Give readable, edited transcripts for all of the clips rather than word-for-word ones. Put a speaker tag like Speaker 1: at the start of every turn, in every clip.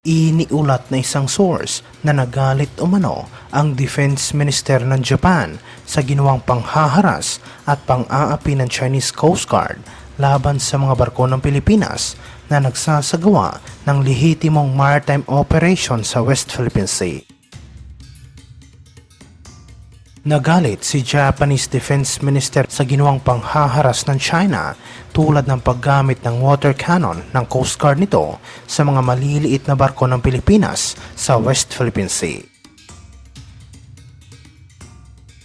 Speaker 1: Iniulat na isang source na nagalit umano ang Defense Minister ng Japan sa ginawang panghaharas at pang-aapi ng Chinese Coast Guard laban sa mga barko ng Pilipinas na nagsasagawa ng lehitimong maritime operation sa West Philippine Sea. Nagalit si Japanese Defense Minister sa ginawang panghaharas ng China tulad ng paggamit ng water cannon ng Coast Guard nito sa mga maliliit na barko ng Pilipinas sa West Philippine Sea.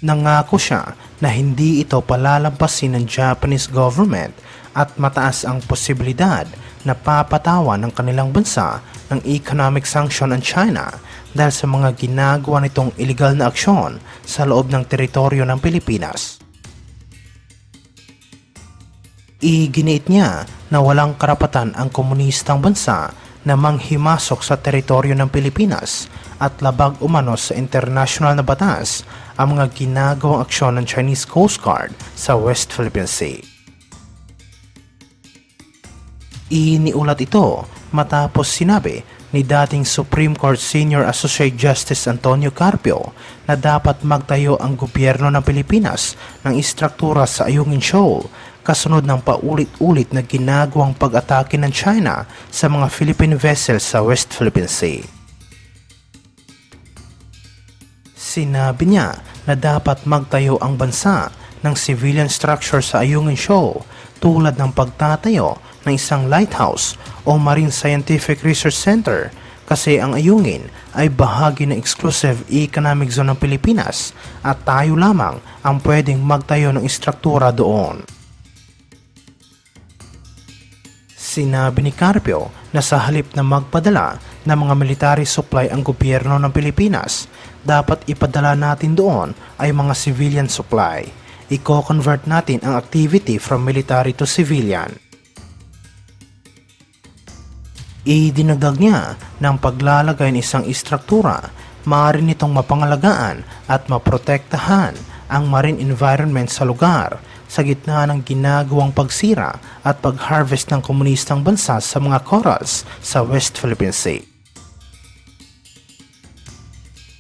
Speaker 1: Nangako siya na hindi ito palalampasin ng Japanese government at mataas ang posibilidad na papatawan ng kanilang bansa ng economic sanction ang China dahil sa mga ginagawa nitong illegal na aksyon sa loob ng teritoryo ng Pilipinas. Iginiit niya na walang karapatan ang komunistang bansa na manghimasok sa teritoryo ng Pilipinas at labag umano sa international na batas ang mga ginagawang aksyon ng Chinese Coast Guard sa West Philippine Sea. Iniulat ito matapos sinabi ni dating Supreme Court Senior Associate Justice Antonio Carpio na dapat magtayo ang gobyerno ng Pilipinas ng istruktura sa Ayungin Shoal kasunod ng paulit-ulit na ginagawang pag-atake ng China sa mga Philippine vessels sa West Philippine Sea. Sinabi niya na dapat magtayo ang bansa ng civilian structure sa Ayungin Shoal tulad ng pagtatayo ng isang lighthouse o Marine Scientific Research Center kasi ang Ayungin ay bahagi ng exclusive economic zone ng Pilipinas at tayo lamang ang pwedeng magtayo ng istruktura doon. Sinabi ni Carpio na sa halip na magpadala ng mga military supply ang gobyerno ng Pilipinas, dapat ipadala natin doon ay mga civilian supply. Iko-convert natin ang activity from military to civilian. Idinagdag niya ng paglalagay ng isang istruktura, maaari nitong mapangalagaan at maprotektahan ang marine environment sa lugar sa gitna ng ginagawang pagsira at pag-harvest ng komunistang bansa sa mga corals sa West Philippine Sea.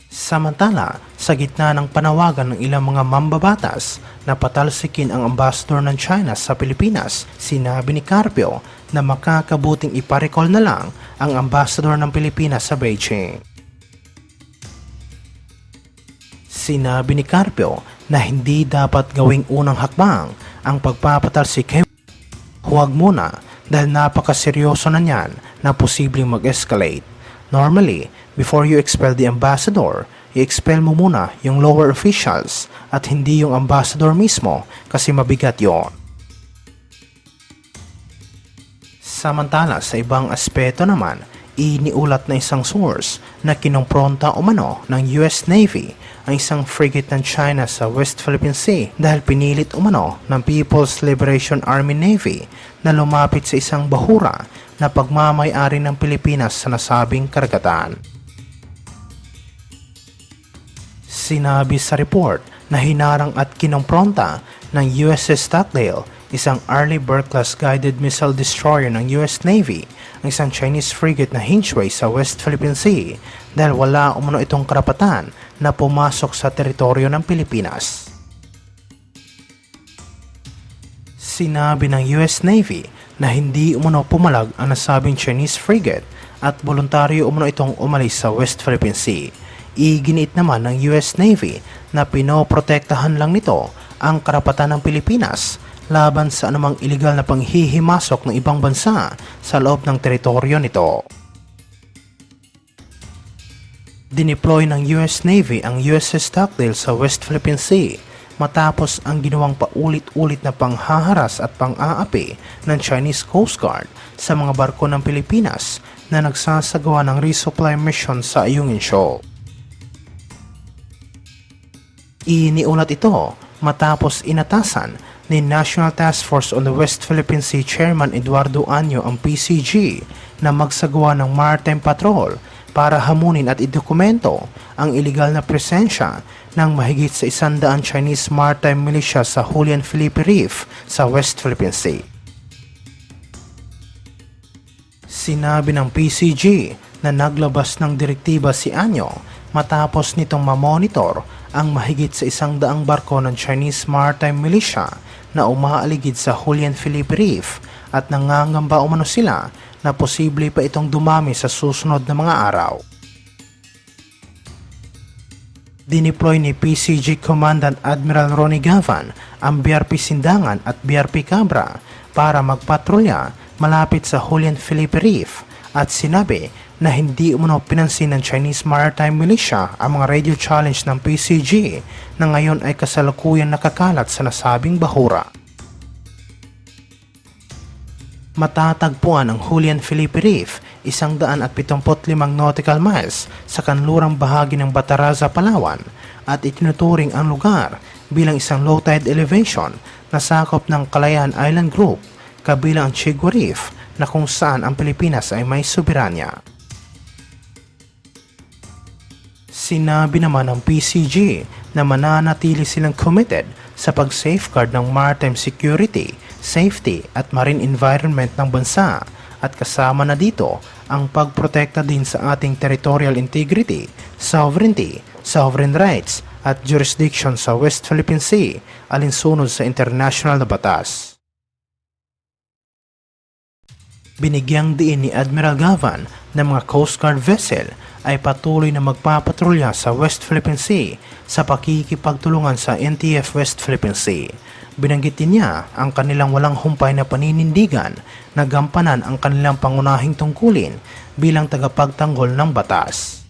Speaker 1: Samantala, sa gitna ng panawagan ng ilang mga mambabatas na patalsikin ang ambassador ng China sa Pilipinas, sinabi ni Carpio na makakabuting iparecall na lang ang ambassador ng Pilipinas sa Beijing. Sinabi ni Carpio na hindi dapat gawing unang hakbang ang pagpapatalsik. Huwag muna dahil napakaseryoso na niyan na posibleng mag-escalate. Normally, before you expel the ambassador, i-expel mo muna yung lower officials at hindi yung ambassador mismo kasi mabigat yon. Samantala sa ibang aspeto naman, iniulat na isang source na kinompronta umano ng US Navy ang isang frigate ng China sa West Philippine Sea dahil pinilit umano ng People's Liberation Army Navy na lumapit sa isang bahura na pagmamay-ari ng Pilipinas sa nasabing karagatan. Sinabi sa report na hinarang at kinompronta ng USS Stockdale, isang Arleigh Burke-class guided missile destroyer ng US Navy, ang isang Chinese frigate na Hinchway sa West Philippine Sea dahil wala umano itong karapatan na pumasok sa teritoryo ng Pilipinas. Sinabi ng US Navy na hindi umano pumalag ang nasabing Chinese frigate at voluntaryo umano itong umalis sa West Philippine Sea. Iginiit naman ng US Navy na pinoprotektahan lang nito ang karapatan ng Pilipinas laban sa anumang iligal na panghihimasok ng ibang bansa sa loob ng teritoryo nito. Dineploy ng US Navy ang USS Stockdale sa West Philippine Sea matapos ang ginawang paulit-ulit na panghaharas at pang-aapi ng Chinese Coast Guard sa mga barko ng Pilipinas na nagsasagawa ng resupply mission sa Ayungin Shoal. Iniulat ito matapos inatasan ni National Task Force on the West Philippine Sea Chairman Eduardo Año ang PCG na magsagawa ng maritime patrol para hamunin at idokumento ang iligal na presensya ng mahigit sa 100 Chinese maritime militia sa Julian Felipe Reef sa West Philippine Sea. Sinabi ng PCG na naglabas ng direktiba si Anyo matapos nitong mamonitor ang mahigit sa 100 barko ng Chinese Maritime Militia na umaaligid sa Julian Felipe Reef at nangangamba umano sila na posible pa itong dumami sa susunod na mga araw. Dineploy ni PCG Commandant Admiral Ronnie Gavan ang BRP Sindangan at BRP Cabra para magpatrolya malapit sa Julian Felipe Reef at sinabi na hindi umano pinansin ng Chinese Maritime Militia ang mga radio challenge ng PCG na ngayon ay kasalukuyan nakakalat sa nasabing bahura. Matatagpuan ang Julian Felipe Reef 175 nautical miles sa kanlurang bahagi ng Bataraza, Palawan at itinuturing ang lugar bilang isang low tide elevation na sakop ng Calayan Island Group kabilang ang Chigua Reef na kung saan ang Pilipinas ay may soberanya. Sinabi naman ng PCG na mananatili silang committed sa pag-safeguard ng maritime security, safety at marine environment ng bansa at kasama na dito ang pagprotekta din sa ating territorial integrity, sovereignty, sovereign rights at jurisdiction sa West Philippine Sea alinsunod sa international na batas. Binigyang diin ni Admiral Gavan na mga Coast Guard vessel ay patuloy na magpapatrolya sa West Philippine Sea sa pakikipagtulungan sa NTF West Philippine Sea. Binanggit din niya ang kanilang walang humpay na paninindigan na gampanan ang kanilang pangunahing tungkulin bilang tagapagtanggol ng batas.